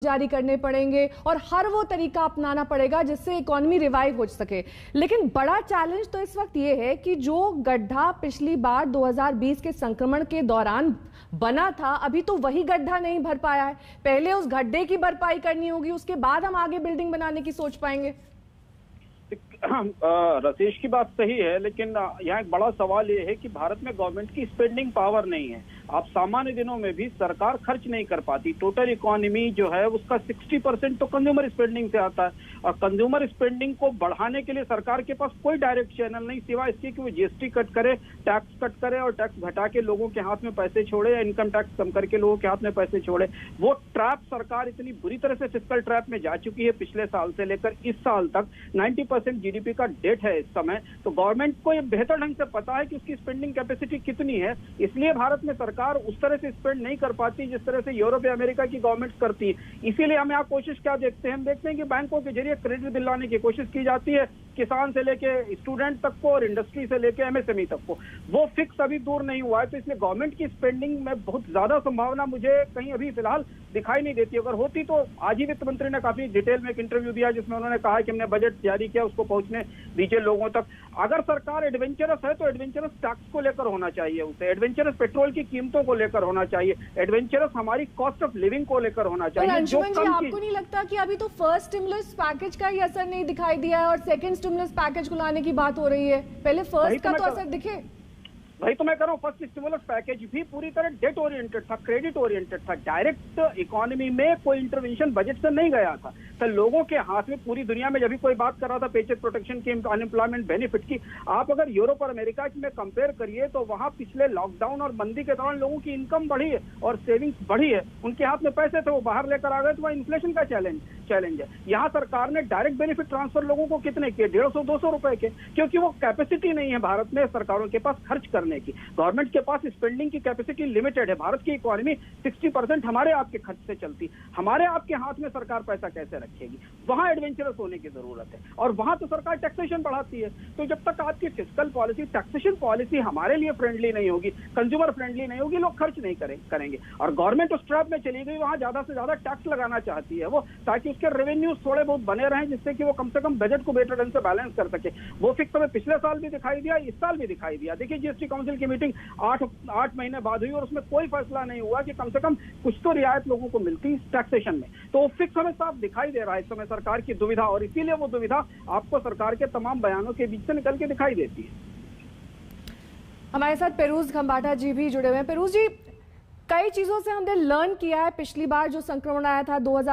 जारी करने पड़ेंगे और हर वो तरीका अपनाना पड़ेगा जिससे इकोनॉमी रिवाइव हो सके। लेकिन बड़ा चैलेंज तो इस वक्त ये है कि जो गड्ढा पिछली बार 2020 के संक्रमण के दौरान बना था, अभी तो वही गड्ढा नहीं भर पाया है। पहले उस गड्ढे की भरपाई करनी होगी, उसके बाद हम आगे बिल्डिंग बनाने की सोच पाएंगे। रतीश की बात सही है, लेकिन यहाँ एक बड़ा सवाल ये है कि भारत में गवर्नमेंट की स्पेंडिंग पावर नहीं है। आप सामान्य दिनों में भी सरकार खर्च नहीं कर पाती। टोटल इकोनॉमी जो है उसका 60% तो कंज्यूमर स्पेंडिंग से आता है, और कंज्यूमर स्पेंडिंग को बढ़ाने के लिए सरकार के पास कोई डायरेक्ट चैनल नहीं सिवाय इसके कि वो जीएसटी कट करे, टैक्स कट करे और टैक्स घटा के लोगों के हाथ में पैसे छोड़े या इनकम टैक्स कम करके लोगों के हाथ में पैसे छोड़े। वो ट्रैप सरकार इतनी बुरी तरह से फिस्कल ट्रैप में जा चुकी है पिछले साल से लेकर इस साल तक। 90% जीडीपी का डेट है इस समय। तो गवर्नमेंट को ये बेहतर ढंग से पता है कि उसकी स्पेंडिंग कैपेसिटी कितनी है, इसलिए भारत में सरकार उस तरह से स्पेंड नहीं कर पाती जिस तरह से यूरोप या अमेरिका की गवर्नमेंट करती है। इसीलिए हम यहाँ कोशिश क्या देखते हैं, हम देखते हैं कि बैंकों के जरिए क्रेडिट दिलाने की कोशिश की जाती है, किसान से लेके स्टूडेंट तक को और इंडस्ट्री से लेके एमएसएमई तक को। वो फिक्स अभी दूर नहीं हुआ है, तो इसलिए गवर्नमेंट की स्पेंडिंग में बहुत ज्यादा संभावना मुझे कहीं अभी फिलहाल दिखाई नहीं देती। अगर होती तो आज ही वित्त मंत्री ने काफी डिटेल में एक इंटरव्यू दिया जिसमें उन्होंने कहा कि हमने बजट जारी किया, उसको पहुंचने दीजिए लोगों तक। अगर सरकार एडवेंचरस है तो एडवेंचरस टैक्स को लेकर होना चाहिए, उसे एडवेंचरस पेट्रोल की कीमतों को लेकर होना चाहिए, एडवेंचरस हमारी कॉस्ट ऑफ लिविंग को लेकर होना चाहिए। अंशुमन जी, आपको नहीं लगता कि अभी तो फर्स्ट स्टिमुलस पैकेज का ही असर नहीं दिखाई दिया है और सेकंड स्टिमुलस पैकेज को लाने की बात हो रही है? पहले फर्स्ट का तो असर दिखे। भाई तो मैं कह रहा हूँ फर्स्ट स्टिमुलस पैकेज भी पूरी तरह डेट ओरिएंटेड था, क्रेडिट ओरिएंटेड था। डायरेक्ट इकोनॉमी में कोई इंटरवेंशन बजट से नहीं गया था। तो लोगों के हाथ में पूरी दुनिया में जब भी कोई बात कर रहा था पेचेक प्रोटेक्शन की, अनएम्प्लॉयमेंट बेनिफिट की, आप अगर यूरोप और अमेरिका में कंपेयर करिए तो वहां पिछले लॉकडाउन और मंदी के दौरान लोगों की इनकम बढ़ी है और सेविंग्स बढ़ी है, उनके हाथ में पैसे थे वो बाहर लेकर आ गए। तो वह इन्फ्लेशन का चैलेंज है। यहाँ सरकार ने डायरेक्ट बेनिफिट ट्रांसफर लोगों को कितने किए? 150-200 रुपए के, क्योंकि वो कैपेसिटी नहीं है भारत में सरकारों के पास खर्च करने की। गवर्नमेंट के पास स्पेंडिंग की कैपेसिटी लिमिटेड है। भारत की इकोनॉमी 60% हमारे आपके खर्च से चलती। हमारे आपके हाथ में सरकार पैसा कैसे रखेगी? वहां एडवेंचरस होने की जरूरत है, और वहां तो सरकार टैक्सेशन बढ़ाती है। तो जब तक आपकी फिस्कल पॉलिसी, टैक्सेशन पॉलिसी हमारे लिए फ्रेंडली नहीं होगी, कंज्यूमर फ्रेंडली नहीं होगी, लोग खर्च नहीं करेंगे। और गवर्नमेंट उस ट्रैप में चली गई, वहां ज्यादा से ज्यादा टैक्स लगाना चाहती है वो, ताकि उसके रेवेन्यूज थोड़े बहुत बने रहें, जिससे कि वो कम से कम बजट को बेटर ढंग से बैलेंस कर सके। वो फिक्स हमें पिछले साल भी दिखाई दिया, इस साल भी दिखाई दिया। देखिए जीएसटी काउंसिल की मीटिंग 8 महीने बाद हुई और उसमें कोई फैसला नहीं हुआ कि कम से कम कुछ तो रियायत लोगों को मिलती टैक्सेशन में। तो फिक्स हमें साफ दिखाई दे रहा है इस समय सरकार की दुविधा, और इसीलिए वो दुविधा आपको सरकार के तमाम बयानों के बीच से निकल के दिखाई देती है। हमारे साथ पेरूज खंबाटा जी भी जुड़े हुए हैं। पेरूज जी, कई चीजों से हमने लर्न किया है। पिछली बार जो संक्रमण आया था 2000